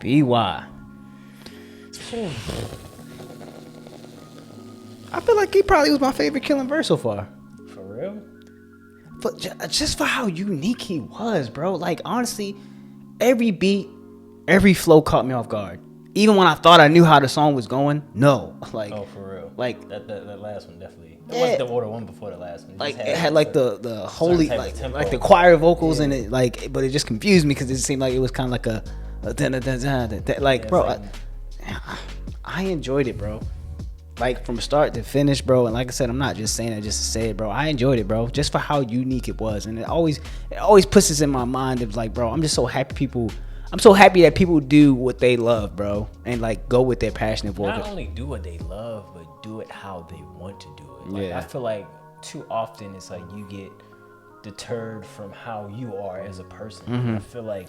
BY. I feel like he probably was my favorite Killing verse so far. For real? But just for how unique he was, bro. Like, honestly, every beat, every flow caught me off guard. Even when I thought I knew how the song was going, no. Like, oh, for real. Like that last one definitely. It wasn't the order one before the last one. Like it had like the holy like the choir vocals in it, like, but it just confused me because it seemed like it was kind of like a like, bro. I enjoyed it, bro. Like from start to finish, bro. And like I said, I'm not just saying it just to say it, bro. I enjoyed it, bro, just for how unique it was, and it always puts this in my mind. It was like, bro, I'm just so happy I'm so happy that people do what they love, bro, and like go with their passion for it. Not only do what they love, but do it how they want to do it. Like, I feel like too often it's like you get deterred from how you are as a person. Mm-hmm. I feel like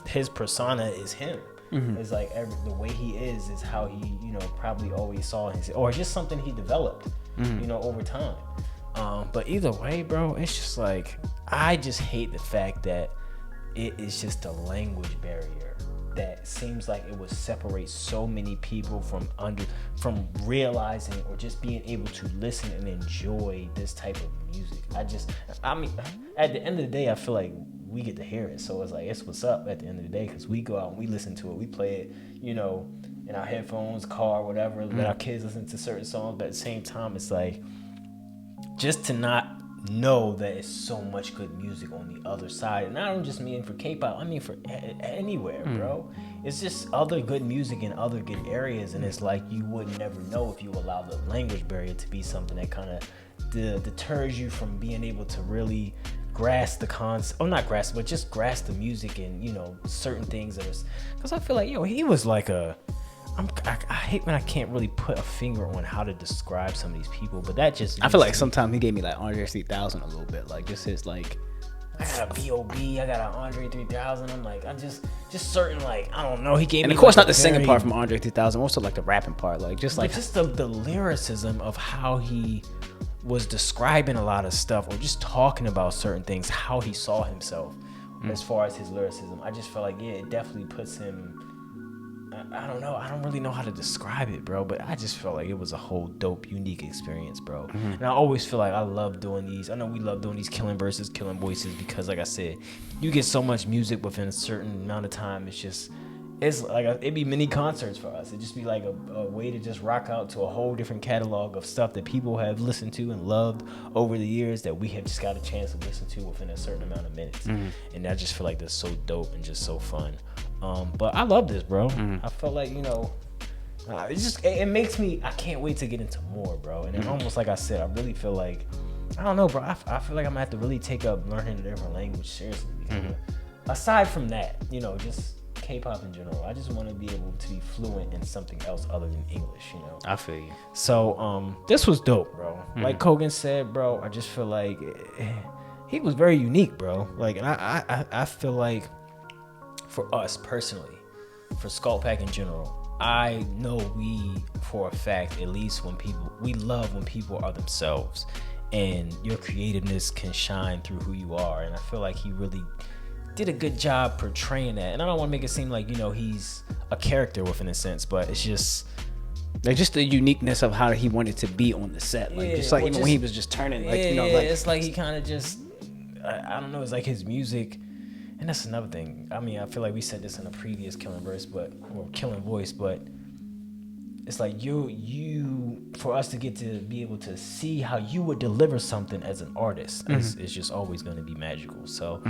his persona is him. Mm-hmm. It's like the way he is how he, probably always saw his, or just something he developed, over time. But either way, bro, it's just like, I just hate the fact that it is just a language barrier that seems like it would separate so many people from realizing or just being able to listen and enjoy this type of music. I mean, at the end of the day, I feel like we get to hear it, so it's like, it's what's up at the end of the day, because we go out and we listen to it, we play it, in our headphones, car, whatever, let our kids listen to certain songs. But at the same time, it's like, just to not know that it's so much good music on the other side. And I don't just mean for K-pop, I mean for anywhere, bro. It's just other good music in other good areas, and it's like you would never know if you allow the language barrier to be something that kind of deters you from being able to really grasp the concept, or not grasp, but just grasp the music and certain things that was, because I feel like he was like I hate when I can't really put a finger on how to describe some of these people, but that just, I feel like sometimes he gave me like Andre 3000 a little bit, like just his like, I got a B.O.B., I got an Andre 3000. I'm like, I'm just certain, like, I don't know. He gave me, and of course, like not the singing part from Andre 3000, also like the rapping part, like just the lyricism of how he was describing a lot of stuff, or just talking about certain things, how he saw himself as far as his lyricism. I just felt like, it definitely puts him, I don't know. I don't really know how to describe it, bro. But I just felt like it was a whole dope, unique experience, bro. Mm-hmm. And I always feel like I love doing these. I know we love doing these killing verses, killing voices, because, like I said, you get so much music within a certain amount of time. It's like it'd be mini concerts for us. It'd just be like a way to just rock out to a whole different catalog of stuff that people have listened to and loved over the years that we have just got a chance to listen to within a certain amount of minutes. Mm-hmm. And I just feel like that's so dope and just so fun. But I love this, bro. Mm-hmm. I felt like, it makes me, I can't wait to get into more, bro. And then almost like I said, I really feel like, I don't know, bro. I feel like I'm gonna have to really take up learning a different language seriously. Aside from that, just K-pop in general, I just want to be able to be fluent in something else other than English, I feel you. So, this was dope, bro. Mm-hmm. Like Kogan said, bro, I just feel like he was very unique, bro. Like, and I feel like, for us personally, for SkulkPack in general, I know we, for a fact, at least we love when people are themselves, and your creativeness can shine through who you are. And I feel like he really did a good job portraying that. And I don't want to make it seem like, he's a character within a sense, but it's just like just the uniqueness of how he wanted to be on the set. Like, just like even when he was just turning, like, like it's like he kind of just, I don't know, it's like his music. And that's another thing. I mean, I feel like we said this in a previous Killing Voice, but it's like you for us to get to be able to see how you would deliver something as an artist is just always going to be magical. So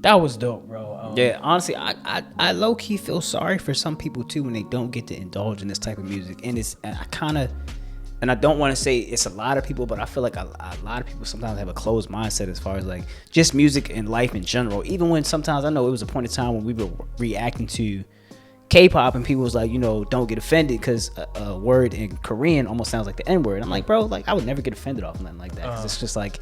that was dope, bro. Yeah, honestly, I low key feel sorry for some people too when they don't get to indulge in this type of music, and I don't want to say it's a lot of people, but I feel like a lot of people sometimes have a closed mindset as far as like just music and life in general. Even when sometimes I know it was a point in time when we were reacting to K-pop and people was like, don't get offended because a word in Korean almost sounds like the N-word. I'm like, bro, like I would never get offended off nothing like that. 'Cause it's just like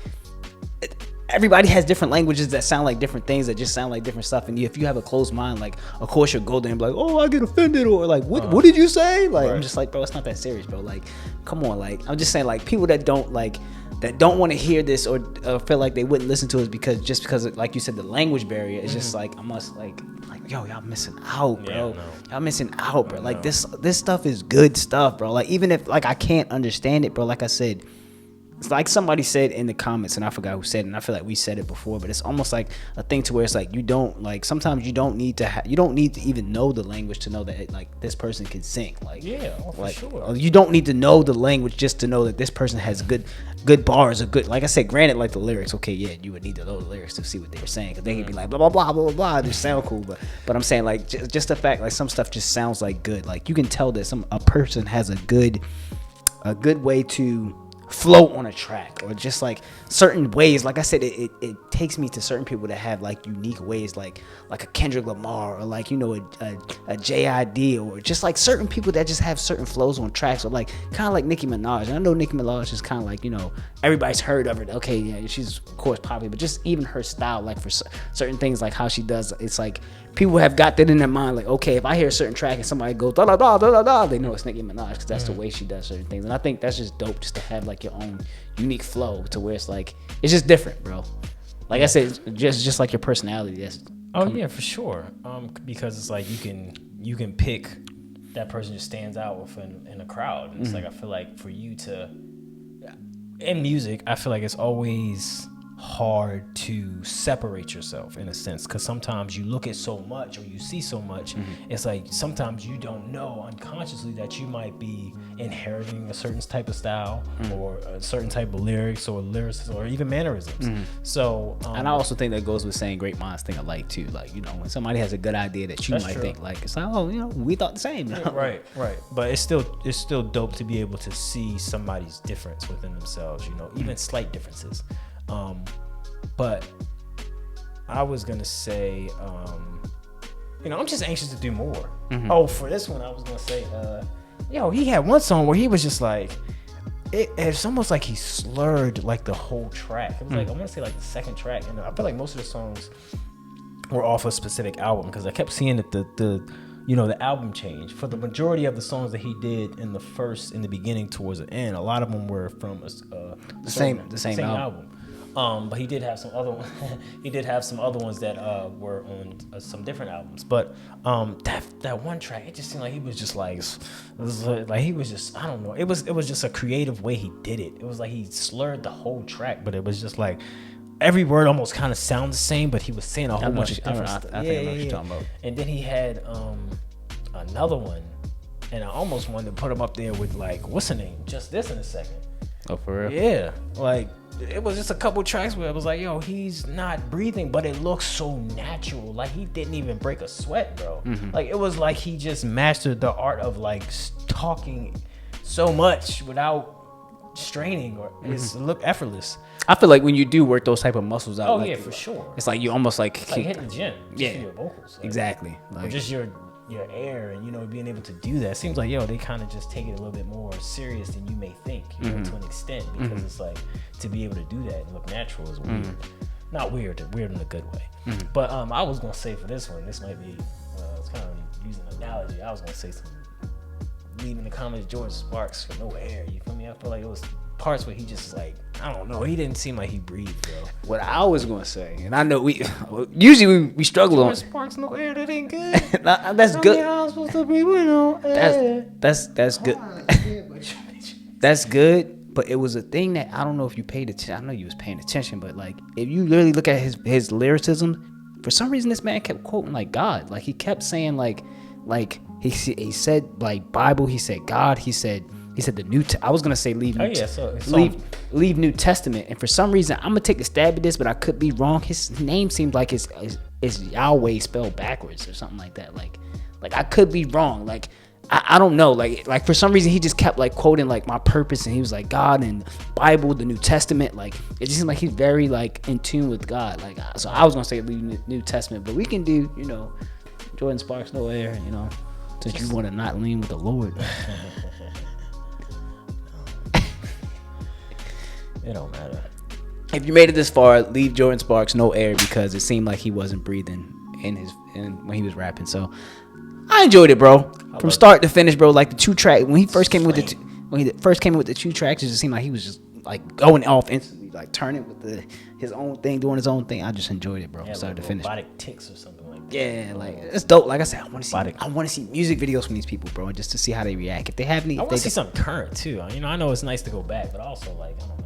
everybody has different languages that sound like different things, that just sound like different stuff. And if you have a closed mind, like, of course you'll go there and be like, oh, I get offended, or like, what did you say? Like, right. I'm just like, bro, it's not that serious, bro. Like, come on, like, I'm just saying, like, people that don't like that don't want to hear this or feel like they wouldn't listen to us because like you said, the language barrier is just like almost like yo, y'all missing out, bro. Yeah, no. Y'all missing out, bro. Like this stuff is good stuff, bro. Like even if like I can't understand it, bro. Like I said, it's like somebody said in the comments, and I forgot who said it, and I feel like we said it before, but it's almost like a thing to where it's like you don't like sometimes you don't need to even know the language to know that like this person can sing. Like for sure. You don't need to know the language just to know that this person has good bars or good. Like I said, granted, like the lyrics, okay, yeah, you would need to know the lyrics to see what they were saying because they could be like blah blah blah blah blah blah. They sound cool, but I'm saying like just the fact like some stuff just sounds like good. Like you can tell that a person has a good way to flow on a track, or just like certain ways. Like I said, it takes me to certain people that have like unique ways, like a Kendrick Lamar, or like, you know, a JID, or just like certain people that just have certain flows on tracks, or like kind of like Nicki Minaj. And I know Nicki Minaj is kind of like, you know, everybody's heard of her. Okay, yeah, she's of course popular, but just even her style, like for certain things, like how she does, it's like people have got that in their mind, like, okay, if I hear a certain track and somebody goes da da da da da da, they know it's Nicki Minaj because that's the way she does certain things. And I think that's just dope, just to have like your own unique flow to where it's like it's just different, bro. Like I said, just like your personality. Yeah, for sure. Because it's like you can pick that person just stands out in a crowd. And it's like I feel like for you to in music, I feel like it's always hard to separate yourself in a sense, because sometimes you look at so much or you see so much, it's like sometimes you don't know unconsciously that you might be inheriting a certain type of style or a certain type of lyrics or lyricism or even mannerisms. So and I also think that goes with saying great minds think alike too. Like, you know, when somebody has a good idea that you might think like, it's like, oh, you know, we thought the same. Right But it's still dope to be able to see somebody's difference within themselves, you know, even slight differences. But I was gonna say, you know, I'm just anxious to do more. Oh, for this one, I was gonna say, he had one song where he was just like, it's almost like he slurred like the whole track. It was like, I want to say like the second track, and I feel like most of the songs were off a specific album, because I kept seeing that the album change for the majority of the songs that he did in the beginning towards the end. A lot of them were from the same album. But he did have some other ones. He did have some other ones that were on some different albums. But that one track, it just seemed like he was just like, he was just, I don't know. It was just a creative way he did it. It was like he slurred the whole track, but it was just like every word almost kind of sounded the same, but he was saying a whole bunch of different stuff. I think I know what you're talking about. And then he had another one, and I almost wanted to put him up there with like, what's her name? Just This in a Second. Oh, for real? Yeah, like it was just a couple tracks where it was like, yo, he's not breathing, but it looks so natural. Like he didn't even break a sweat, bro. Like it was like he just mastered the art of like talking so much without straining, or it looked effortless. I feel like when you do work those type of muscles out, like, for sure, it's like you almost like hitting the gym. For your vocals, like, exactly. Like, or just your air, and, you know, being able to do that. It seems like, they kind of just take it a little bit more serious than you may think, you know, to an extent, because it's like, to be able to do that and look natural is weird. Not weird in a good way. But I was gonna say for this one, this might be it's kind of using an analogy. I was gonna say leaving the comments George Sparks for No Air. You feel me? I feel like it was parts where he just like, I don't know, he didn't seem like he breathed, bro. What I was gonna say, and I know we struggle on Sparks, No Air, that ain't good. That's good. I'm supposed to be with no air. That's good. That's good, but it was a thing that I don't know if you paid attention. I know you was paying attention, but like if you literally look at his lyricism, for some reason this man kept quoting like God. Like he kept saying like he said like Bible, he said God, he said the I was gonna say leave New Testament, and for some reason I'm gonna take a stab at this, but I could be wrong. His name seems like it's Yahweh spelled backwards or something like that. Like I could be wrong. Like I don't know. Like for some reason he just kept like quoting like my purpose, and he was like God and Bible, the New Testament. Like it just seems like he's very like in tune with God. Like so I was gonna say leave New Testament, but we can do, you know, Jordan Sparks, No Air. You know, since you want to not lean with the Lord. It don't matter. If you made it this far, leave Jordan Sparks No Air, because it seemed like he wasn't breathing when he was rapping. So I enjoyed it, bro. From start to finish, bro. Like the two track when he first came with the two tracks, it just seemed like he was just like going off instantly, like turning with his own thing, doing his own thing. I just enjoyed it, bro. Yeah, Start like to finish. robotic ticks or something like that. Yeah, like it's dope. Like I said, I want to see music videos from these people, bro, just to see how they react. If they have any, I want to see something current too. You know, I know it's nice to go back, but also like I don't know,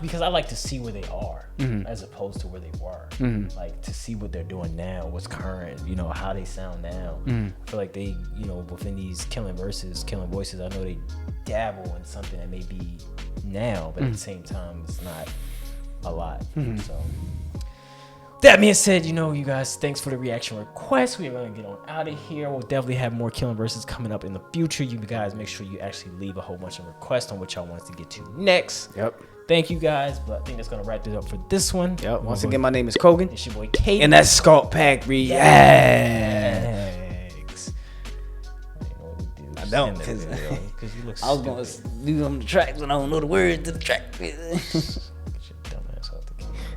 because I like to see where they are as opposed to where they were. Like to see what they're doing now, what's current. You know, how they sound now. I feel like they, you know, within these killing voices, I know they dabble in something that may be now, but at the same time, it's not a lot. So. That being said, you know, you guys, thanks for the reaction request. We are going to get on out of here. We'll definitely have more Killing Verses coming up in the future. You guys make sure you actually leave a whole bunch of requests on what y'all want us to get to next. Yep. Thank you guys, but I think that's going to wrap it up for this one. Yep. Once again, my name is Kogan. It's your boy Kate. And that's SkulkPack Reacts. I don't, because you look I was going to do them the tracks and I don't know the words to the track. Get your dumb ass off the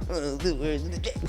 camera. The words to the track.